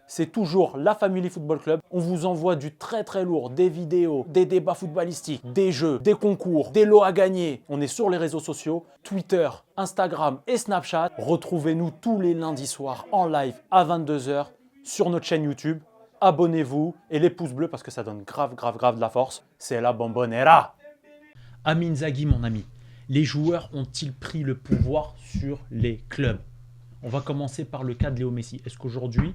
c'est toujours la Family Football Club. On vous envoie du très très lourd, des vidéos, des débats footballistiques, des jeux, des concours, des lots à gagner. On est sur les réseaux sociaux, Twitter, Instagram et Snapchat. Retrouvez-nous tous les lundis soirs en live à 22 h sur notre chaîne YouTube. Abonnez-vous et les pouces bleus parce que ça donne grave de la force. C'est la bombonera. Amin Zaghi, mon ami, les joueurs ont-ils pris le pouvoir sur les clubs? On va commencer par le cas de Léo Messi. Est-ce qu'aujourd'hui,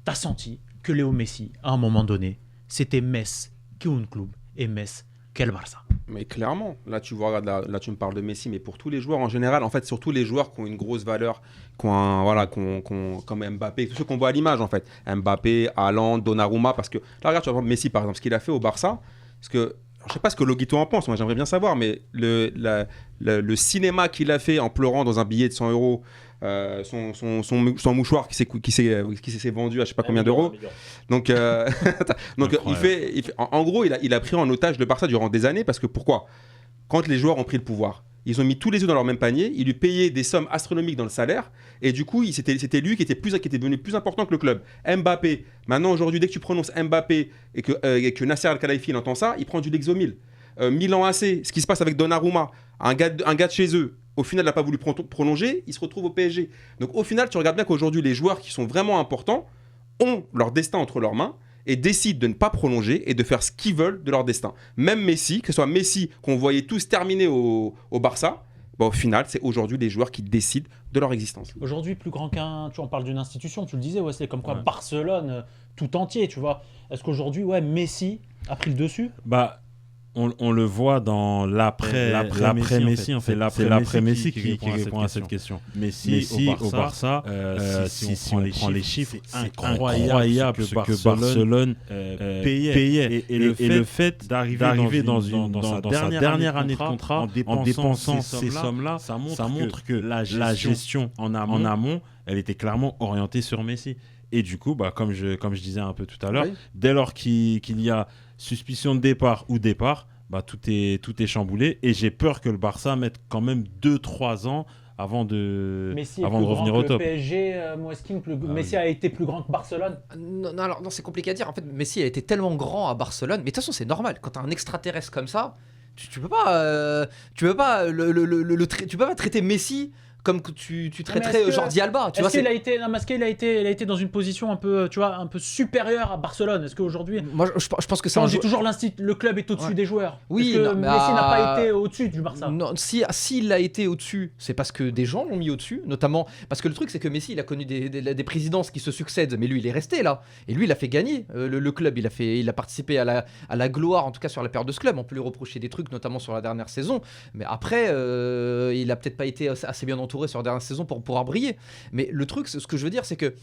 tu as senti que Léo Messi, à un moment donné, c'était Metz qu'un club et Metz qu'el Barça? Mais clairement, là tu vois, là tu me parles de Messi, mais pour tous les joueurs en général, en fait, surtout les joueurs qui ont une grosse valeur, comme Mbappé, tous ceux qu'on voit à l'image en fait, Mbappé, Haaland, Donnarumma, parce que là regarde, tu vas voir Messi par exemple, ce qu'il a fait au Barça, parce que je sais pas ce que Loguito en pense, moi j'aimerais bien savoir, mais le cinéma qu'il a fait en pleurant dans un billet de 100 euros, son mouchoir qui s'est vendu à je sais pas combien d'euros. Donc en gros, il a pris en otage le Barça durant des années parce que pourquoi? Quand les joueurs ont pris le pouvoir, ils ont mis tous les œufs dans leur même panier, ils lui payaient des sommes astronomiques dans le salaire et du coup, c'était lui qui était devenu plus important que le club. Mbappé, maintenant aujourd'hui, dès que tu prononces Mbappé et que Nasser Al-Khelaifi il entend ça, il prend du Lexomil. Milan AC, ce qui se passe avec Donnarumma, un gars de chez eux, au final, il n'a pas voulu prolonger, il se retrouve au PSG. Donc au final, tu regardes bien qu'aujourd'hui, les joueurs qui sont vraiment importants ont leur destin entre leurs mains et décident de ne pas prolonger et de faire ce qu'ils veulent de leur destin. Même Messi, que ce soit Messi qu'on voyait tous terminer au Barça, au final, c'est aujourd'hui les joueurs qui décident de leur existence. Aujourd'hui, plus grand qu'un... Tu en parles d'une institution, tu le disais, c'est comme quoi Barcelone tout entier, tu vois. Est-ce qu'aujourd'hui, Messi a pris le dessus? On le voit dans l'après Messi, en fait. C'est l'après Messi qui répond à cette question. Messi au Barça, si on prend les chiffres, c'est incroyable ce que Barcelone payait. Et le fait d'arriver dans sa dernière année de contrat en dépensant ces sommes-là, ça montre que la gestion en amont, elle était clairement orientée sur Messi. Et du coup, comme je disais un peu tout à l'heure, dès lors qu'il y a suspicion de départ, tout est chamboulé. Et j'ai peur que le Barça mette quand même 2-3 ans avant de revenir au top. Le PSG, Messi a été plus grand que Barcelone. Non, c'est compliqué à dire. En fait, Messi a été tellement grand à Barcelone. Mais de toute façon, c'est normal. Quand tu as un extraterrestre comme ça, tu peux pas traiter Messi comme que tu traiterais Jordi Alba. Est-ce qu'il a été dans une position un peu supérieure à Barcelone? Est-ce qu'aujourd'hui, moi je pense que c'est toujours le club est au-dessus des joueurs. Oui, Messi n'a pas été au-dessus du Barça. Non, s'il a été au-dessus, c'est parce que des gens l'ont mis au-dessus, notamment parce que le truc c'est que Messi il a connu des présidences qui se succèdent, mais lui il est resté là et lui il a fait gagner le club. Il a participé à la gloire, en tout cas sur la période de ce club. On peut lui reprocher des trucs, notamment sur la dernière saison, mais après il a peut-être pas été assez bien entouré sur la dernière saison pour pouvoir briller. Mais le truc, ce que je veux dire, c'est que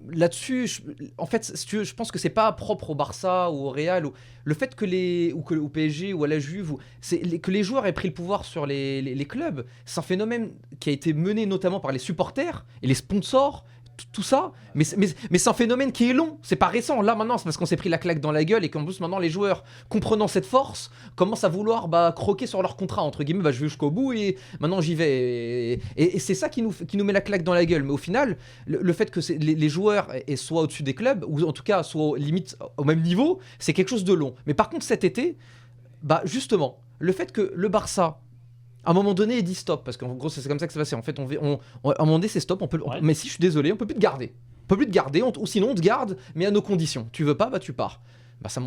là-dessus, en fait, si tu veux, je pense que c'est pas propre au Barça ou au Real, ou le fait que au PSG ou à la Juve, que les joueurs aient pris le pouvoir sur les clubs, c'est un phénomène qui a été mené notamment par les supporters et les sponsors. Tout ça, mais c'est un phénomène qui est long, c'est pas récent. Là maintenant c'est parce qu'on s'est pris la claque dans la gueule et qu'en plus maintenant les joueurs, comprenant cette force, commencent à vouloir croquer sur leur contrat, entre guillemets, je vais jusqu'au bout et maintenant j'y vais, et c'est ça qui nous met la claque dans la gueule. Mais au final, le fait que les joueurs soient au-dessus des clubs, ou en tout cas soient limite au même niveau, c'est quelque chose de long. Mais par contre cet été, justement, le fait que le Barça à un moment donné, il dit stop, parce qu'en gros, c'est comme ça que ça va passer. En fait, à un moment donné, c'est stop. Mais si je suis désolé, on peut plus te garder. Ou sinon, on te garde, mais à nos conditions. Tu veux pas, tu pars. Ça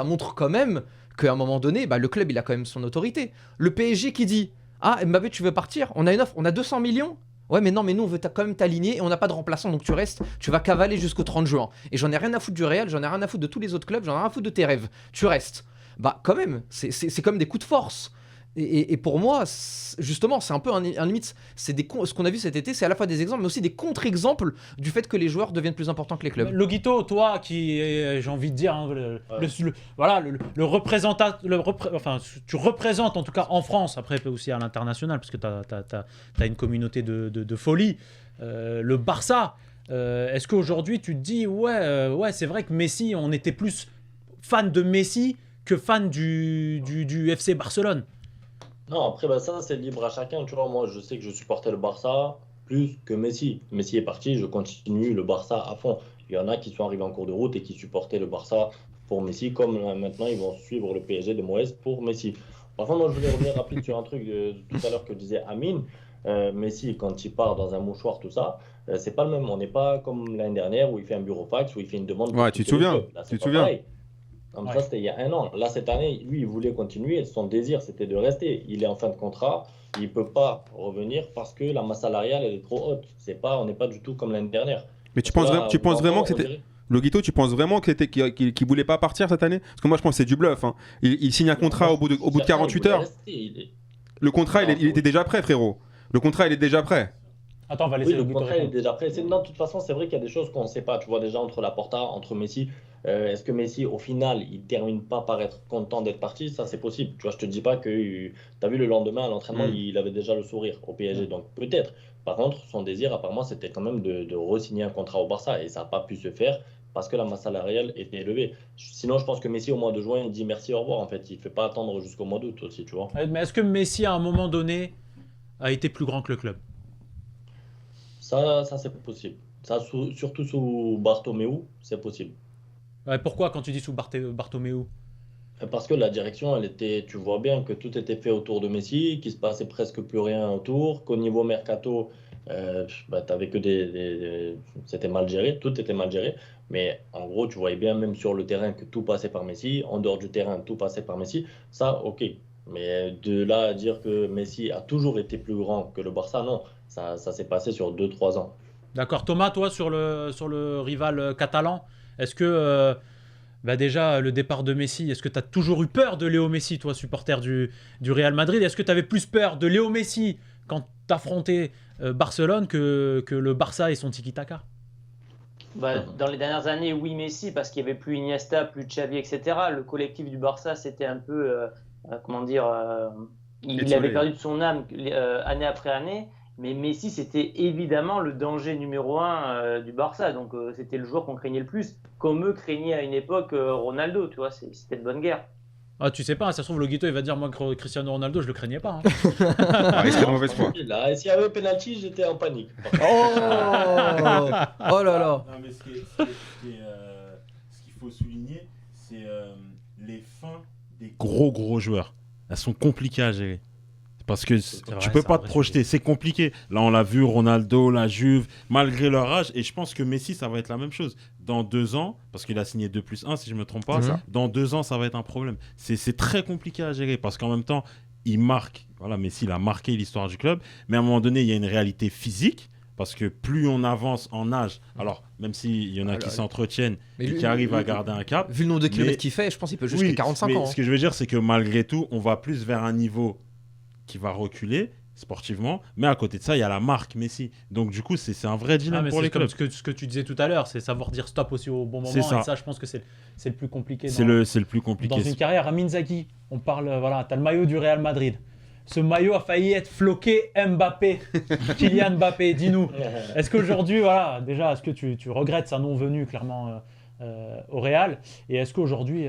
montre quand même qu'à un moment donné, le club, il a quand même son autorité. Le PSG qui dit Mbappé, tu veux partir? On a une offre, on a 200 millions. Ouais, mais nous, on veut quand même t'aligner et on n'a pas de remplaçant, donc tu restes, tu vas cavaler jusqu'au 30 juin. Et j'en ai rien à foutre du Real, j'en ai rien à foutre de tous les autres clubs, j'en ai rien à foutre de tes rêves. Tu restes. Quand même, c'est comme des coups de force. Et pour moi, justement, c'est un peu un limite. Ce qu'on a vu cet été, c'est à la fois des exemples, mais aussi des contre-exemples du fait que les joueurs deviennent plus importants que les clubs. Loguito, toi qui est, j'ai envie de dire, le représentant, tu représentes en tout cas en France, après aussi à l'international, parce que tu as une communauté de folie, le Barça. Est-ce qu'aujourd'hui tu te dis, c'est vrai que Messi, on était plus fan de Messi que fan du FC Barcelone? Non, après, ça, c'est libre à chacun. Tu vois, moi, je sais que je supportais le Barça plus que Messi. Messi est parti, je continue le Barça à fond. Il y en a qui sont arrivés en cours de route et qui supportaient le Barça pour Messi, comme maintenant ils vont suivre le PSG de Moïse pour Messi. Par contre, moi je voulais revenir rapide sur un truc tout à l'heure que disait Amine. Messi, quand il part dans un mouchoir, tout ça, c'est pas le même. On n'est pas comme l'année dernière où il fait un burofax, où il fait une demande. Ouais, tu te souviens. Là, Tu te souviens. Comme ça, c'était il y a un an. Là, cette année, lui, il voulait continuer. Son désir, c'était de rester. Il est en fin de contrat. Il ne peut pas revenir parce que la masse salariale, elle est trop haute. On n'est pas du tout comme l'année dernière. Mais tu penses vraiment que c'était. Loguito, tu penses vraiment qu'il voulait pas partir cette année? Parce que moi, je pense que c'est du bluff. Hein. Il signe un contrat au bout de 48 heures. Le contrat, il était déjà prêt, frérot. Le contrat, il est déjà prêt. Attends, on va laisser le contrat est déjà prêt. Non, de toute façon, c'est vrai qu'il y a des choses qu'on ne sait pas. Tu vois déjà entre Laporta, entre Messi. Est-ce que Messi, au final, il ne termine pas par être content d'être parti? Ça, c'est possible. Tu vois, je te dis pas que tu as vu le lendemain à l'entraînement, il avait déjà le sourire au PSG. Donc peut-être. Par contre, son désir, apparemment, c'était quand même de re-signer un contrat au Barça. Et ça n'a pas pu se faire parce que la masse salariale était élevée. Sinon, je pense que Messi, au mois de juin, il dit merci, au revoir. En fait, il ne fait pas attendre jusqu'au mois d'août aussi, tu vois. Mais est-ce que Messi, à un moment donné, a été plus grand que le club? Ça c'est possible. Ça, surtout sous Bartomeu, c'est possible. Ouais, pourquoi quand tu dis sous Bartomeu? Parce que la direction, elle était, tu vois bien que tout était fait autour de Messi, qu'il se passait presque plus rien autour, qu'au niveau mercato, t'avais que c'était mal géré, tout était mal géré. Mais en gros, tu voyais bien même sur le terrain que tout passait par Messi, en dehors du terrain, tout passait par Messi. Ça, ok. Mais de là à dire que Messi a toujours été plus grand que le Barça, non. Ça s'est passé sur 2-3 ans. D'accord. Thomas, toi, sur le rival catalan, est-ce que déjà le départ de Messi, est-ce que tu as toujours eu peur de Léo Messi, toi, supporter du Real Madrid? Est-ce que tu avais plus peur de Léo Messi quand tu affrontais Barcelone que le Barça et son tiki-taka? Dans les dernières années, oui, Messi, parce qu'il n'y avait plus Iniesta, plus Xavi, etc. Le collectif du Barça, c'était un peu, il avait perdu de son âme année après année. Mais Messi, c'était évidemment le danger numéro 1 du Barça. Donc, c'était le joueur qu'on craignait le plus. Comme eux craignaient à une époque Ronaldo, tu vois, c'était de bonne guerre. Ah, tu sais pas, ça se trouve, Loguito, il va dire, moi, Cristiano Ronaldo, je le craignais pas. Il serait de mauvaise foi. S'il y avait penalty, j'étais en panique. Oh là là. Non, mais ce qu'il faut souligner, c'est les fins des gros joueurs. Elles sont compliquées à gérer. Parce que tu peux pas te projeter, c'est compliqué. Là, on l'a vu, Ronaldo, la Juve, malgré leur âge, et je pense que Messi, ça va être la même chose. Dans 2 ans, parce qu'il a signé 2+1, si je me trompe pas, dans 2 ans, ça va être un problème. C'est très compliqué à gérer, parce qu'en même temps, il marque, voilà, Messi, il a marqué l'histoire du club, mais à un moment donné, il y a une réalité physique, parce que plus on avance en âge, alors même s'il y en a qui s'entretiennent et qui arrivent à garder un cap. Vu le nombre de kilomètres qu'il fait, je pense qu'il peut jusqu'à 45 ans. Ce que je veux dire, c'est que malgré tout, on va plus vers un niveau qui va reculer sportivement, mais à côté de ça, il y a la marque Messi. Donc du coup, c'est un vrai dilemme pour les clubs. C'est comme ce que tu disais tout à l'heure, c'est savoir dire stop aussi au bon moment. Et ça, je pense que c'est le plus compliqué. C'est le plus compliqué. Dans une carrière, Amin Zaki, on parle, voilà, tu as le maillot du Real Madrid. Ce maillot a failli être floqué Mbappé, Kylian Mbappé. Dis-nous, est-ce qu'aujourd'hui, voilà, déjà, est-ce que tu regrettes sa non-venue clairement au Real? Et est-ce qu'aujourd'hui,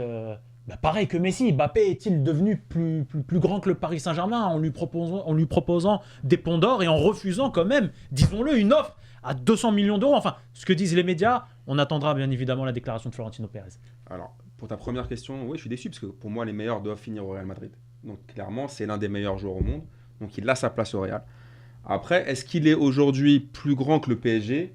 pareil que Messi, Mbappé est-il devenu plus grand que le Paris Saint-Germain en lui proposant des ponts d'or et en refusant quand même, disons-le, une offre à 200 millions d'euros? Enfin, ce que disent les médias, on attendra bien évidemment la déclaration de Florentino Pérez. Alors, pour ta première question, oui, je suis déçu parce que pour moi, les meilleurs doivent finir au Real Madrid. Donc clairement, c'est l'un des meilleurs joueurs au monde. Donc il a sa place au Real. Après, est-ce qu'il est aujourd'hui plus grand que le PSG?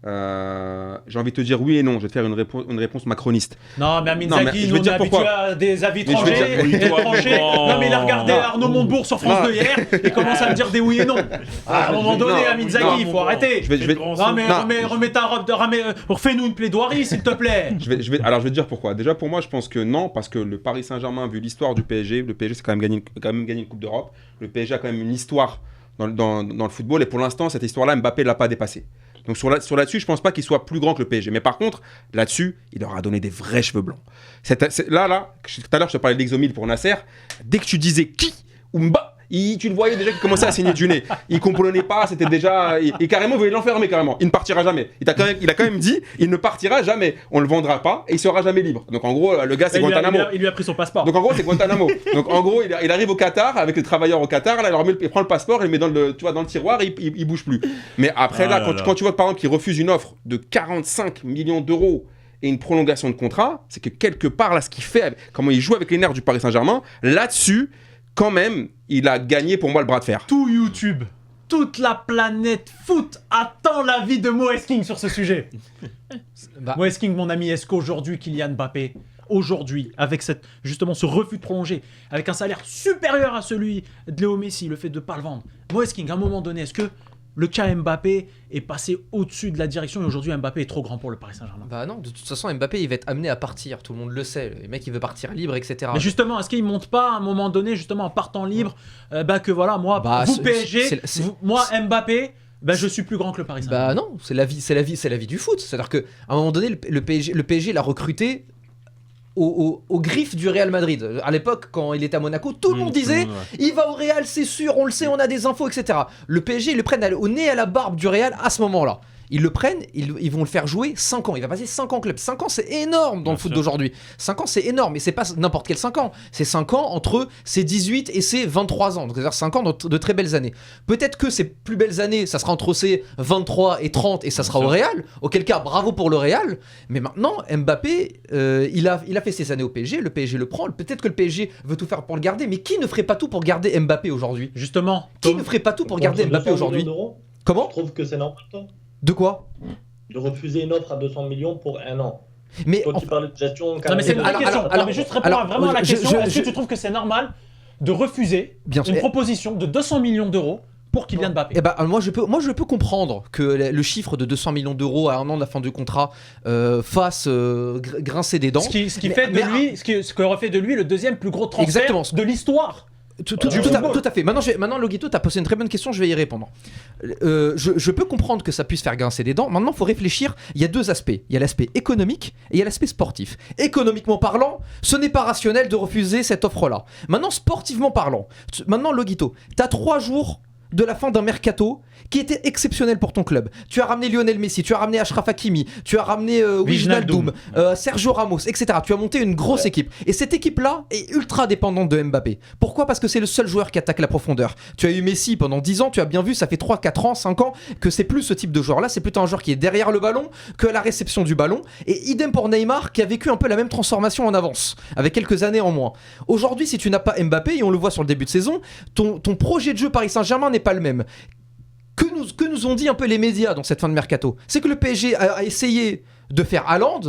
J'ai envie de te dire oui et non. Je vais te faire une réponse macroniste. Non, mais Amin Zaki, nous on est habitué à des avis tranchés. Non, mais il a regardé Arnaud Montebourg sur France 2 hier et commence à me dire des oui et non. À un moment donné, Amin Zaki, il faut arrêter. Non, mais remets ta robe refais-nous une plaidoirie, s'il te plaît. Alors, je vais te dire pourquoi. Déjà, pour moi, je pense que non, parce que le Paris Saint-Germain, vu l'histoire du PSG, le PSG, c'est quand même gagné une Coupe d'Europe. Le PSG a quand même une histoire dans le football et pour l'instant, cette histoire-là, Mbappé ne l'a pas dépassée. Donc là-dessus, je pense pas qu'il soit plus grand que le PSG. Mais par contre, là-dessus, il leur a donné des vrais cheveux blancs. Là, tout à l'heure, je te parlais de l'Exomile pour Nasser. Dès que tu disais qui ou Mba, Tu le voyais déjà qu'il commençait à saigner du nez. Il comprenait pas, c'était déjà. Et carrément, il voulait l'enfermer carrément. Il ne partira jamais. Il a quand même dit, il ne partira jamais. On le vendra pas et il sera jamais libre. Donc en gros, le gars, c'est Guantanamo. Il lui a pris son passeport. Donc en gros, c'est Guantanamo. Donc en gros, il arrive au Qatar avec les travailleurs au Qatar. Là, il prend le passeport, il le met dans le tiroir et il bouge plus. Mais après, quand tu vois que par exemple, qu'il refuse une offre de 45 millions d'euros et une prolongation de contrat, c'est que quelque part, là, ce qu'il fait, comment il joue avec les nerfs du Paris Saint-Germain, là-dessus, quand même, il a gagné pour moi le bras de fer. Tout YouTube, toute la planète foot attend l'avis de Moes King sur ce sujet. Moes King, mon ami, est-ce qu'aujourd'hui, Kylian Mbappé, aujourd'hui, avec justement ce refus de prolonger, avec un salaire supérieur à celui de Léo Messi, le fait de ne pas le vendre, Moes King, à un moment donné, est-ce que le cas Mbappé est passé au-dessus de la direction et aujourd'hui Mbappé est trop grand pour le Paris Saint-Germain? Bah non, de toute façon Mbappé il va être amené à partir, tout le monde le sait, le mec il veut partir libre, etc. Mais justement, est-ce qu'il monte pas à un moment donné, justement en partant libre, que voilà, moi, vous PSG, moi Mbappé, je suis plus grand que le Paris Saint-Germain? Bah non, c'est la vie du foot. C'est-à-dire qu'à un moment donné, le PSG l'a recruté aux griffes du Real Madrid. À l'époque, quand il était à Monaco, tout le monde disait il va au Real, c'est sûr, on le sait, on a des infos, etc. Le PSG, ils le prennent au nez à la barbe du Real à ce moment-là. Ils le prennent, ils vont le faire jouer 5 ans. Il va passer 5 ans club. 5 ans, c'est énorme dans le foot d'aujourd'hui. 5 ans, c'est énorme. Et c'est pas n'importe quel 5 ans. C'est 5 ans entre ses 18 et ses 23 ans. Donc, c'est-à-dire 5 ans de très belles années. Peut-être que ses plus belles années, ça sera entre ses 23 et 30 et ça sera au Real. Auquel cas, bravo pour le Real. Mais maintenant, Mbappé, il a fait ses années au PSG. Le PSG le prend. Peut-être que le PSG veut tout faire pour le garder. Mais qui ne ferait pas tout pour garder Mbappé aujourd'hui? Justement. Qui ne ferait pas tout pour garder Mbappé aujourd'hui? Comment? Je trouve que c'est normal, toi. De quoi? De refuser une offre à 200 millions pour 1 an. Mais toi qui parles de gestion... Non mais c'est une vraie question. Mais juste réponds vraiment à la question. Est-ce que tu trouves que c'est normal de refuser une proposition de 200 millions d'euros pour Kylian Mbappé? Eh ben, moi je peux comprendre que le chiffre de 200 millions d'euros à 1 an de la fin du contrat fasse grincer des dents. Ce qu'aurait fait de lui le deuxième plus gros transfert de l'histoire. Tout à fait. Maintenant, Loguito, tu as posé une très bonne question, je vais y répondre. Je peux comprendre que ça puisse faire grincer des dents. Maintenant, il faut réfléchir. Il y a deux aspects. Il y a l'aspect économique et il y a l'aspect sportif. Économiquement parlant, ce n'est pas rationnel de refuser cette offre-là. Maintenant, sportivement parlant, Loguito, tu as 3 jours de la fin d'un mercato qui était exceptionnel pour ton club. Tu as ramené Lionel Messi, tu as ramené Achraf Hakimi, tu as ramené Wijnaldum, Sergio Ramos, etc. Tu as monté une grosse équipe. Et cette équipe-là est ultra dépendante de Mbappé. Pourquoi? Parce que c'est le seul joueur qui attaque la profondeur. Tu as eu Messi pendant 10 ans, tu as bien vu, ça fait 3, 4 ans, 5 ans que c'est plus ce type de joueur-là. C'est plutôt un joueur qui est derrière le ballon que à la réception du ballon. Et idem pour Neymar qui a vécu un peu la même transformation en avance, avec quelques années en moins. Aujourd'hui, si tu n'as pas Mbappé, et on le voit sur le début de saison, ton projet de jeu Paris Saint-Germain n'est pas le même. Que nous ont dit un peu les médias dans cette fin de mercato, c'est que le PSG a essayé de faire Haaland,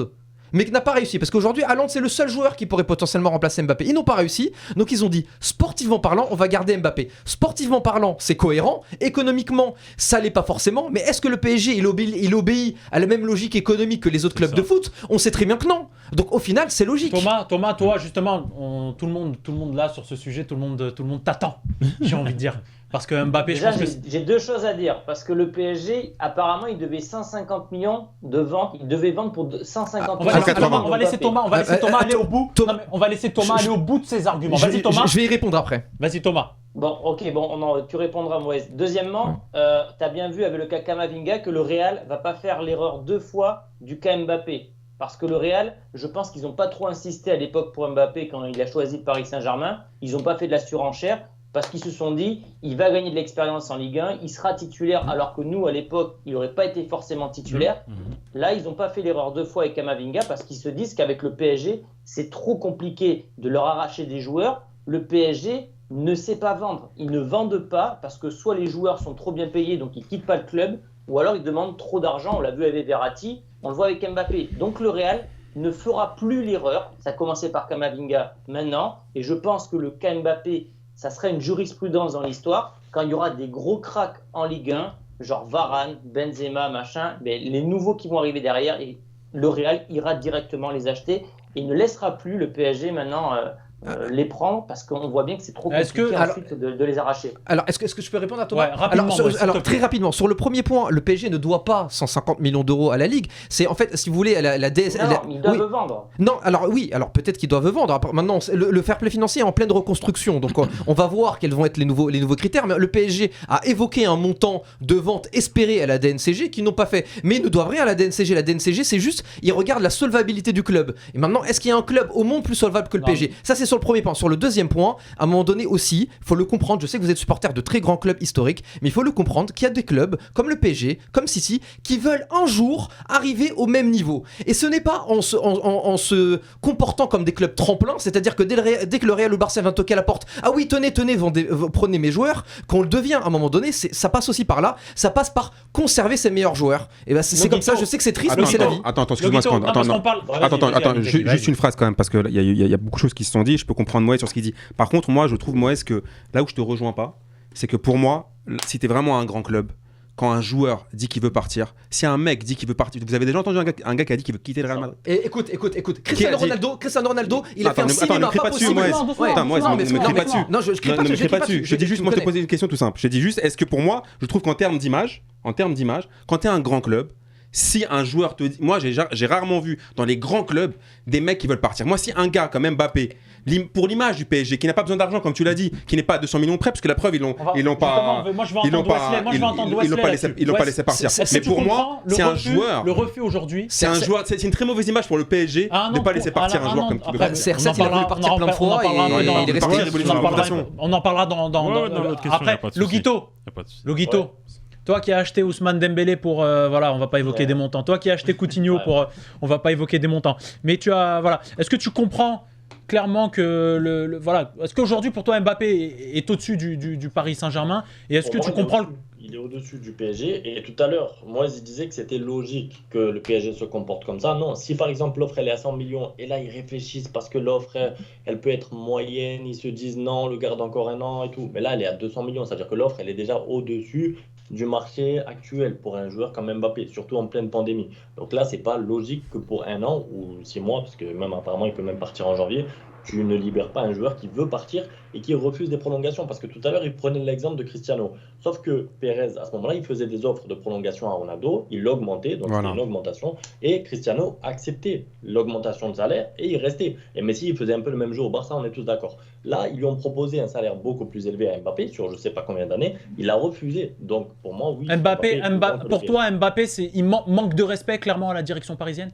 mais qui n'a pas réussi. Parce qu'aujourd'hui, Haaland, c'est le seul joueur qui pourrait potentiellement remplacer Mbappé. Ils n'ont pas réussi, donc ils ont dit, sportivement parlant, on va garder Mbappé. Sportivement parlant, c'est cohérent. Économiquement, ça l'est pas forcément. Mais est-ce que le PSG, il obéit à la même logique économique que les autres clubs de foot? On sait très bien que non. Donc au final, c'est logique. Thomas, toi, justement, tout le monde là, sur ce sujet, tout le monde t'attend, j'ai envie de dire. Parce que Mbappé, déjà, j'ai 2 choses à dire. Parce que le PSG, apparemment, il devait 150 millions de ventes. Il devait vendre pour 150 millions. On va laisser Thomas aller au bout. On va laisser Thomas aller au bout de ses arguments. Vas-y, Thomas. Je vais y répondre après. Vas-y, Thomas. Bon, ok, tu répondras, Moïse. Deuxièmement, tu as bien vu avec le cas Camavinga que le Real va pas faire l'erreur 2 fois du cas Mbappé. Parce que le Real, je pense qu'ils n'ont pas trop insisté à l'époque pour Mbappé quand il a choisi Paris Saint-Germain. Ils n'ont pas fait de la surenchère. Parce qu'ils se sont dit, il va gagner de l'expérience en Ligue 1, il sera titulaire, alors que nous, à l'époque, il n'aurait pas été forcément titulaire. Là, ils n'ont pas fait l'erreur 2 fois avec Camavinga, parce qu'ils se disent qu'avec le PSG, c'est trop compliqué de leur arracher des joueurs. Le PSG ne sait pas vendre. Ils ne vendent pas, parce que soit les joueurs sont trop bien payés, donc ils ne quittent pas le club, ou alors ils demandent trop d'argent. On l'a vu avec Verratti, on le voit avec Mbappé. Donc le Real ne fera plus l'erreur. Ça a commencé par Camavinga maintenant, et je pense que le cas Mbappé, ça serait une jurisprudence dans l'histoire, quand il y aura des gros cracks en Ligue 1, genre Varane, Benzema, machin, mais les nouveaux qui vont arriver derrière, et le Real ira directement les acheter et ne laissera plus le PSG maintenant les prendre parce qu'on voit bien que c'est trop compliqué ensuite de les arracher. Alors, est-ce que je peux répondre à Thomas? Rapidement, alors très rapidement, sur le premier point, le PSG ne doit pas 150 millions d'euros à la Ligue. C'est en fait, si vous voulez, la DS. Ils doivent vendre. Non, alors peut-être qu'ils doivent vendre. Maintenant, le fair play financier est en pleine reconstruction, donc on va voir quels vont être les nouveaux critères. Mais le PSG a évoqué un montant de vente espéré à la DNCG qu'ils n'ont pas fait. Mais ils ne doivent rien à la DNCG. La DNCG, c'est juste, ils regardent la solvabilité du club. Et maintenant, est-ce qu'il y a un club au monde plus solvable que le PSG? Ça, c'est sur le premier point. Sur le deuxième point, à un moment donné aussi, il faut le comprendre. Je sais que vous êtes supporter de très grands clubs historiques, mais il faut le comprendre qu'il y a des clubs comme le PSG, comme City, qui veulent un jour arriver au même niveau. Et ce n'est pas en se comportant comme des clubs tremplins, c'est-à-dire que dès que le Real ou le Barça vient toquer à la porte, ah oui, tenez, prenez mes joueurs, qu'on le devient à un moment donné, ça passe aussi par là, ça passe par conserver ses meilleurs joueurs. Et ben c'est comme ça, je sais que c'est triste, mais c'est la vie. Attends, excuse-moi, juste une phrase quand même, parce qu'il y a beaucoup de choses qui se sont dites, je peux comprendre Moïse sur ce qu'il dit. Par contre, moi, je trouve, Moïse, que là où je te rejoins pas, c'est que pour moi, si t'es vraiment un grand club, quand un joueur dit qu'il veut partir, si un mec dit qu'il veut partir, vous avez déjà entendu un gars qui a dit qu'il veut quitter le Real Madrid? Et écoute, Cristiano Ronaldo, il a fait un cinéma pas possible. Moi, ne me crie pas dessus. Non, je ne crie pas dessus. Je dis juste, moi, je te posais une question tout simple. Je dis juste, est-ce que pour moi, je trouve qu'en termes d'image, quand t'es un grand club, si un joueur te dit, moi j'ai rarement vu dans les grands clubs des mecs qui veulent partir. Moi, si un gars comme Mbappé, pour l'image du PSG, qui n'a pas besoin d'argent comme tu l'as dit, qui n'est pas à 200 millions près, parce que la preuve ils l'ont pas laissé partir. Mais pour moi, c'est un joueur. Le refus aujourd'hui. C'est une très mauvaise image pour le PSG de ne pas laisser partir un joueur comme tu veux. Certes, il a voulu partir plein de fois et il est resté. On en parlera dans après. Loguito. Toi qui as acheté Ousmane Dembélé pour on va pas évoquer des montants. Toi qui as acheté Coutinho pour on va pas évoquer des montants. Mais est-ce que tu comprends clairement que est-ce qu'aujourd'hui pour toi Mbappé est au-dessus du Paris Saint-Germain et est-ce que tu comprends il est au-dessus du PSG et tout à l'heure, moi il disait que c'était logique que le PSG se comporte comme ça. Non, si par exemple l'offre elle est à 100 millions et là ils réfléchissent parce que l'offre elle peut être moyenne, ils se disent non, le garde encore un an et tout. Mais là elle est à 200 millions, c'est-à-dire que l'offre elle est déjà au-dessus du marché actuel pour un joueur comme Mbappé, surtout en pleine pandémie. Donc là, c'est pas logique que pour 1 an ou 6 mois, parce que même apparemment, il peut même partir en janvier, tu ne libères pas un joueur qui veut partir et qui refuse des prolongations. Parce que tout à l'heure, il prenait l'exemple de Cristiano. Sauf que Pérez, à ce moment-là, il faisait des offres de prolongation à Ronaldo, il l'augmentait, donc c'était une augmentation, et Cristiano acceptait l'augmentation de salaire et il restait. Et Messi, il faisait un peu le même jeu au Barça, on est tous d'accord. Là, ils lui ont proposé un salaire beaucoup plus élevé à Mbappé, sur je ne sais pas combien d'années, il a refusé. Donc pour moi, oui. Pour toi, Mbappé, il manque de respect clairement à la direction parisienne?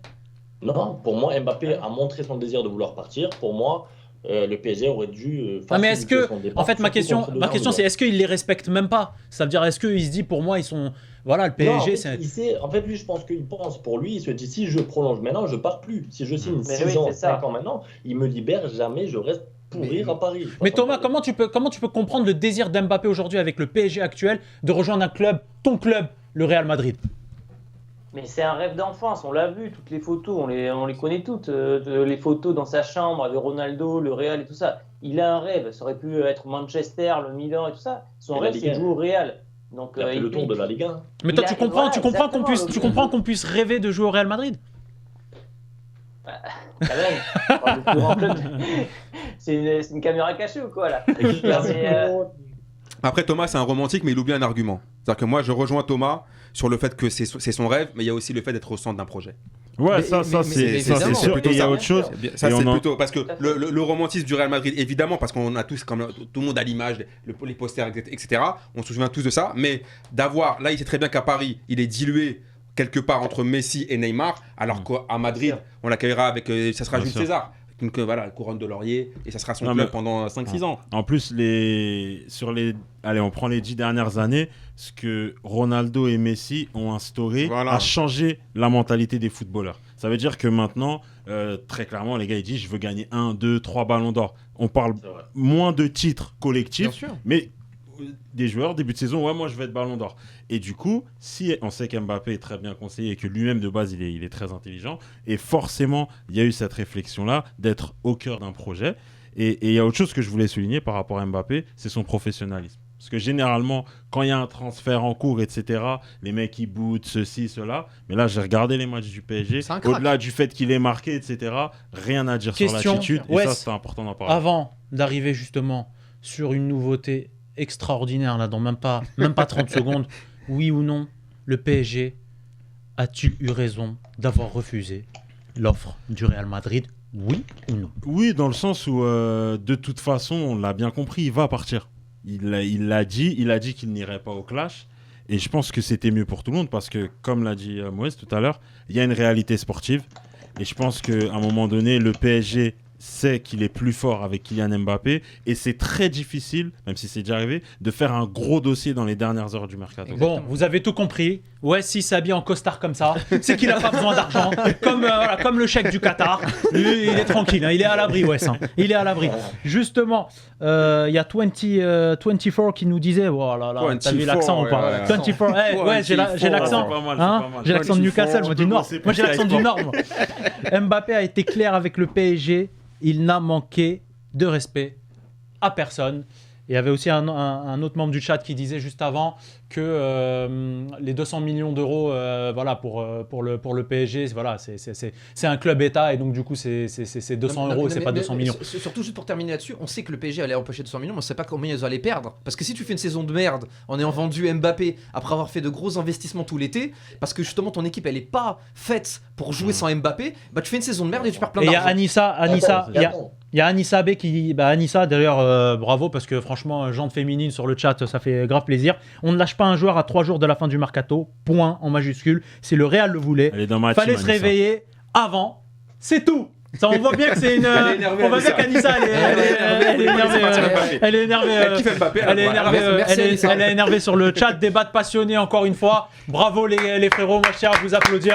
Non, pour moi, Mbappé a montré son désir de vouloir partir. Pour moi, le PSG aurait dû mais est-ce que, en fait, ma question c'est est-ce qu'il les respecte même pas? Ça veut dire est-ce qu'il se dit pour moi ils sont le PSG en fait lui je pense qu'il pense pour lui, il se dit si je prolonge maintenant, je pars plus. Si je signe 6 ans, 5 ans maintenant, il me libère jamais, je reste pourrir à Paris. Mais Thomas, comment tu peux comprendre le désir d'Mbappé aujourd'hui avec le PSG actuel de rejoindre un club, ton club, le Real Madrid? Mais c'est un rêve d'enfance, on l'a vu, toutes les photos, on les connaît toutes, les photos dans sa chambre avec Ronaldo, le Real et tout ça. Il a un rêve, ça aurait pu être Manchester, le Milan et tout ça. Son rêve, c'est de jouer au Real. Donc, il a fait le tour de la Ligue 1. Mais toi, tu comprends qu'on puisse rêver de jouer au Real Madrid? C'est une caméra cachée ou quoi là? Après, Thomas, c'est un romantique, mais il oublie un argument. C'est-à-dire que moi, je rejoins Thomas sur le fait que c'est son rêve, mais il y a aussi le fait d'être au centre d'un projet. Ouais, ça c'est sûr. Et il y a autre chose. Ça, c'est plutôt parce que le romantisme du Real Madrid, évidemment, parce qu'on a tous, comme tout le monde a l'image, les posters, etc. On se souvient tous de ça. Mais d'avoir, là, il sait très bien qu'à Paris, il est dilué quelque part entre Messi et Neymar, alors qu'à Madrid, on l'accueillera avec, ça sera Jules César. Donc la couronne de laurier, et ça sera son club pendant 5-6 ans. En plus, on prend les 10 dernières années, ce que Ronaldo et Messi ont instauré a changé la mentalité des footballeurs. Ça veut dire que maintenant, très clairement, les gars ils disent je veux gagner 1, 2, 3 ballons d'or. On parle moins de titres collectifs, mais des joueurs, début de saison, moi je vais être ballon d'or. Et du coup, si on sait qu'Mbappé est très bien conseillé et que lui-même de base il est très intelligent, et forcément il y a eu cette réflexion-là d'être au cœur d'un projet. Et il y a autre chose que je voulais souligner par rapport à Mbappé, c'est son professionnalisme. Parce que généralement, quand il y a un transfert en cours, etc., les mecs, ils bootent ceci, cela. Mais là, j'ai regardé les matchs du PSG. Au-delà du fait qu'il est marqué, etc., rien à dire sur l'attitude. Et ça, c'est important d'en parler. Avant d'arriver justement sur une nouveauté extraordinaire, là, dans même pas 30 secondes, oui ou non, le PSG a-t-il eu raison d'avoir refusé l'offre du Real Madrid? Oui ou non? Oui, dans le sens où, de toute façon, on l'a bien compris, il va partir. Il l'a dit qu'il n'irait pas au clash. Et je pense que c'était mieux pour tout le monde parce que, comme l'a dit Moïse tout à l'heure, il y a une réalité sportive. Et je pense qu'à un moment donné, le PSG sait qu'il est plus fort avec Kylian Mbappé. Et c'est très difficile, même si c'est déjà arrivé, de faire un gros dossier dans les dernières heures du mercato. Bon, vous avez tout compris. Ouais, s'il s'habille en costard comme ça, c'est qu'il n'a pas besoin d'argent. Comme le chèque du Qatar. Lui, il est tranquille, hein, il est à l'abri, Wes. Hein. Il est à l'abri. Justement, il y a 24 qui nous disait, oh là là, t'as vu l'accent ou pas? 24, ouais, j'ai l'accent. J'ai l'accent de Newcastle, moi du Nord. Moi j'ai l'accent du Nord. Mbappé a été clair avec le PSG. Il n'a manqué de respect à personne. Et il y avait aussi un autre membre du chat qui disait juste avant que les 200 millions d'euros voilà, pour le PSG, voilà, c'est un club État et donc du coup c'est 200 euros, c'est pas 200 millions. Surtout juste pour terminer là-dessus, on sait que le PSG allait empocher 200 millions, mais on sait pas combien ils allaient perdre. Parce que si tu fais une saison de merde en ayant vendu Mbappé après avoir fait de gros investissements tout l'été, parce que justement ton équipe elle est pas faite pour jouer sans Mbappé, bah tu fais une saison de merde et tu perds plein d'argent. Et il y a Anissa B qui... Anissa d'ailleurs, bravo parce que franchement, gente féminine sur le chat, ça fait grave plaisir. On ne lâche pas un joueur à 3 jours de la fin du mercato, point en majuscule. Si le Real le voulait, fallait se réveiller avant, c'est tout. Ça, on voit bien que c'est une... on voit bien qu'Anissa, elle est énervée. Elle est énervée. Elle est énervée sur le chat. Débat passionné encore une fois. Bravo les frérots, moi je tiens à vous applaudir.